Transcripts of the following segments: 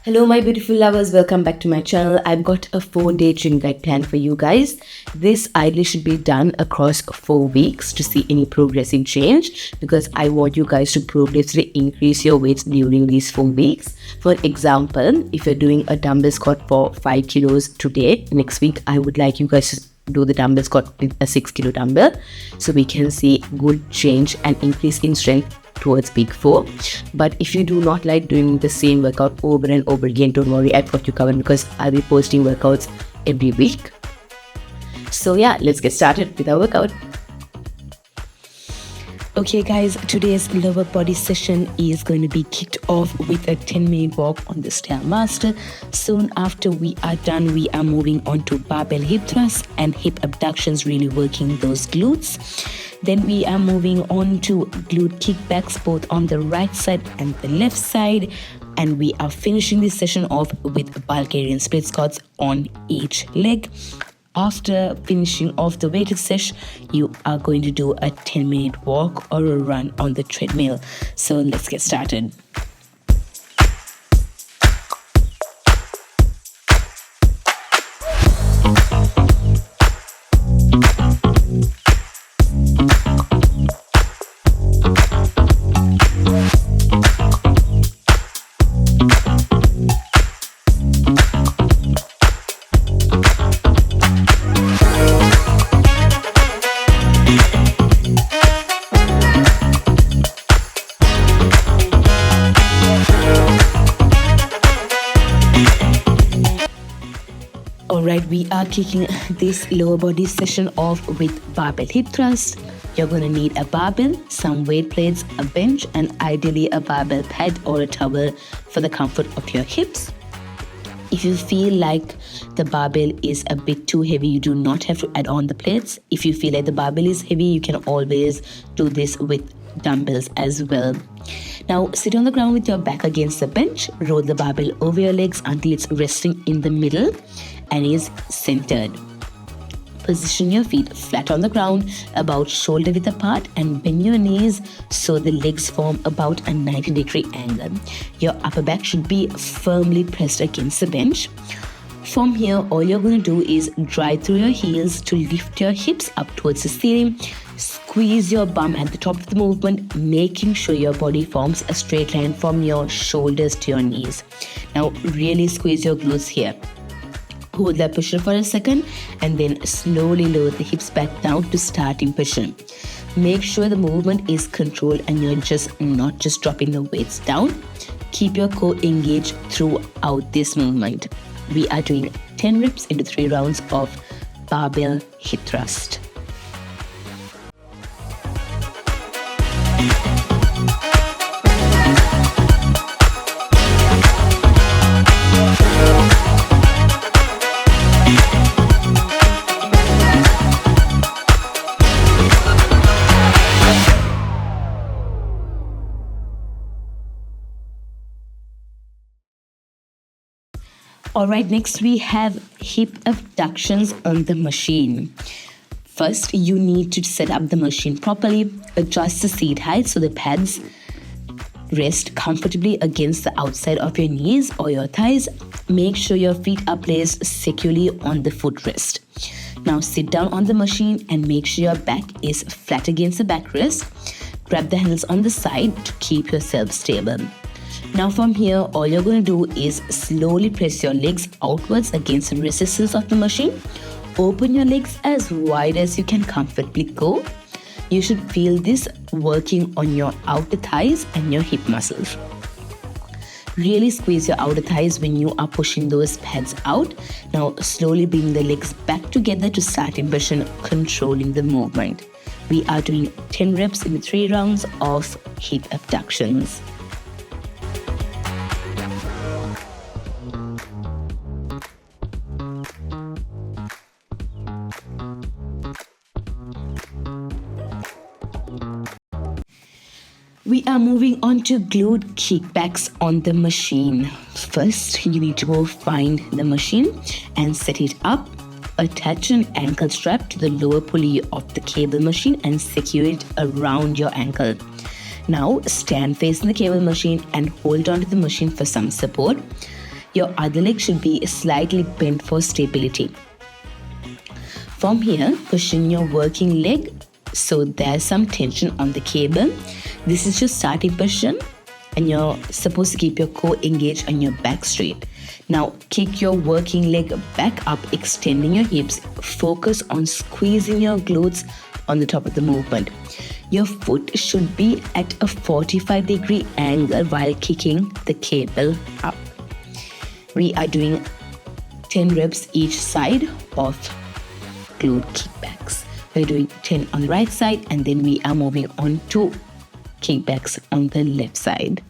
Hello my beautiful lovers, welcome back to my channel. I've got a 4-day gym guide plan for you guys. This ideally should be done across 4 weeks to see any progressive change, because I want you guys to progressively increase your weights during these 4 weeks. For example, if you're doing a dumbbell squat for 5 kilos today, next week I would like you guys to do the dumbbell squat with a 6 kilo dumbbell, so we can see good change and increase in strength towards week 4. But if you do not like doing the same workout over and over again, don't worry, I've got you covered, because I'll be posting workouts every week. So yeah, let's get started with our workout. Okay guys, today's lower body session is going to be kicked off with a 10-minute walk on the Stairmaster. Soon after we are done, we are moving on to barbell hip thrusts and hip abductions, really working those glutes. Then we are moving on to glute kickbacks, both on the right side and the left side. And we are finishing this session off with Bulgarian split squats on each leg. After finishing off the weighted session, you are going to do a 10-minute walk or a run on the treadmill. So let's get started. Alright, we are kicking this lower body session off with barbell hip thrust. You're going to need a barbell, some weight plates, a bench, and ideally a barbell pad or a towel for the comfort of your hips. If you feel like the barbell is a bit too heavy, you do not have to add on the plates. If you feel like the barbell is heavy, you can always do this with dumbbells as well. Now sit on the ground with your back against the bench. Roll the barbell over your legs until it's resting in the middle and is centered. Position your feet flat on the ground, about shoulder width apart, and bend your knees so the legs form about a 90-degree angle. Your upper back should be firmly pressed against the bench. From here, all you're going to do is drive through your heels to lift your hips up towards the ceiling. Squeeze your bum at the top of the movement, making sure your body forms a straight line from your shoulders to your knees. Now really squeeze your glutes here. Hold that position for a second and then slowly lower the hips back down to starting position. Make sure the movement is controlled and you're not just dropping the weights down. Keep your core engaged throughout this movement. We are doing 10 reps into 3 rounds of barbell hip thrust. Alright, next we have hip abductions on the machine. First, you need to set up the machine properly. Adjust the seat height so the pads rest comfortably against the outside of your knees or your thighs. Make sure your feet are placed securely on the footrest. Now sit down on the machine and make sure your back is flat against the backrest. Grab the handles on the side to keep yourself stable. Now from here, all you're going to do is slowly press your legs outwards against the resistance of the machine. Open your legs as wide as you can comfortably go. You should feel this working on your outer thighs and your hip muscles. Really squeeze your outer thighs when you are pushing those pads out. Now slowly bring the legs back together to starting position, controlling the movement. We are doing 10 reps in 3 rounds of hip abductions. We are moving on to glute kickbacks on the machine. First, you need to go find the machine and set it up. Attach an ankle strap to the lower pulley of the cable machine and secure it around your ankle. Now stand facing the cable machine and hold on to the machine for some support. Your other leg should be slightly bent for stability. From here, pushing your working leg so there's some tension on the cable. This is your starting position, and you're supposed to keep your core engaged and your back straight. Now kick your working leg back up, extending your hips. Focus on squeezing your glutes on the top of the movement. Your foot should be at a 45-degree angle while kicking the cable up. We are doing 10 reps each side of glute kickbacks. We're doing 10 on the right side, and then we are moving on to kickbacks on the left side.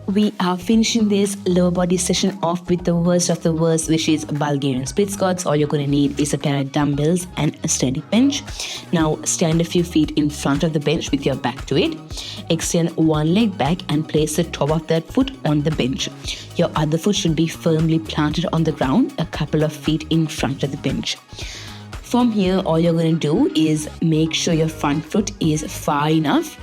We are finishing this lower body session off with the worst of the worst, which is Bulgarian split squats. All you're going to need is a pair of dumbbells and a steady bench. Now stand a few feet in front of the bench with your back to it. Extend one leg back and place the top of that foot on the bench. Your other foot should be firmly planted on the ground a couple of feet in front of the bench. From here, all you're going to do is make sure your front foot is far enough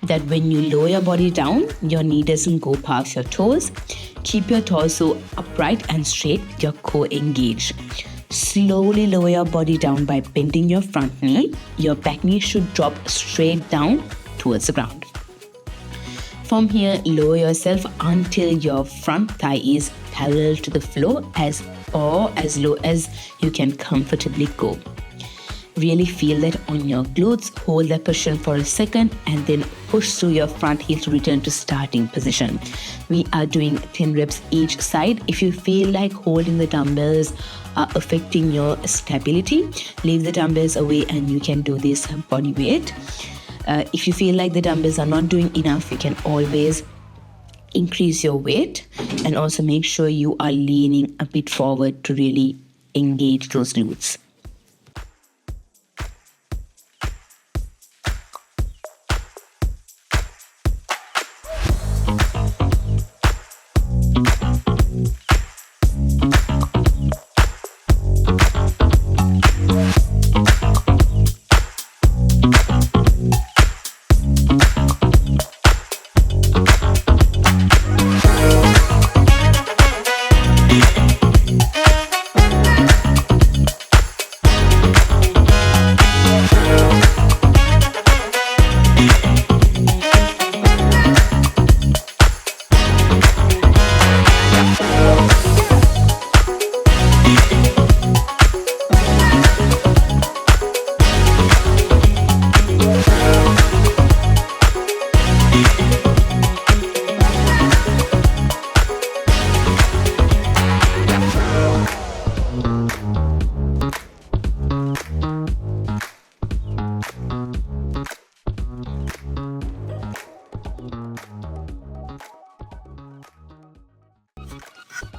that when you lower your body down, your knee doesn't go past your toes. Keep your torso upright and straight with your core engaged. Slowly lower your body down by bending your front knee. Your back knee should drop straight down towards the ground. From here, lower yourself until your front thigh is parallel to the floor as low as you can comfortably go. Really feel that on your glutes. Hold that position for a second and then push through your front heel to return to starting position. We are doing 10 reps each side. If you feel like holding the dumbbells are affecting your stability, leave the dumbbells away and you can do this body weight. If you feel like the dumbbells are not doing enough, you can always increase your weight, and also make sure you are leaning a bit forward to really engage those glutes.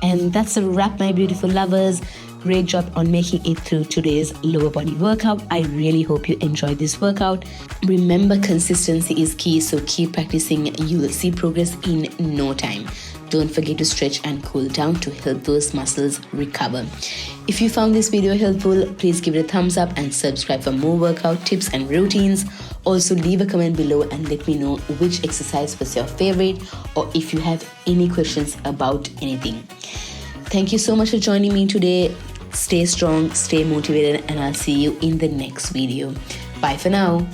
And that's a wrap, my beautiful lovers. Great job on making it through today's lower body workout. I really hope you enjoyed this workout. Remember, consistency is key, so keep practicing. You will see progress in no time. Don't forget to stretch and cool down to help those muscles recover. If you found this video helpful, please give it a thumbs up and subscribe for more workout tips and routines. Also, leave a comment below and let me know which exercise was your favorite, or if you have any questions about anything. Thank you so much for joining me today. Stay strong, stay motivated, and I'll see you in the next video. Bye for now.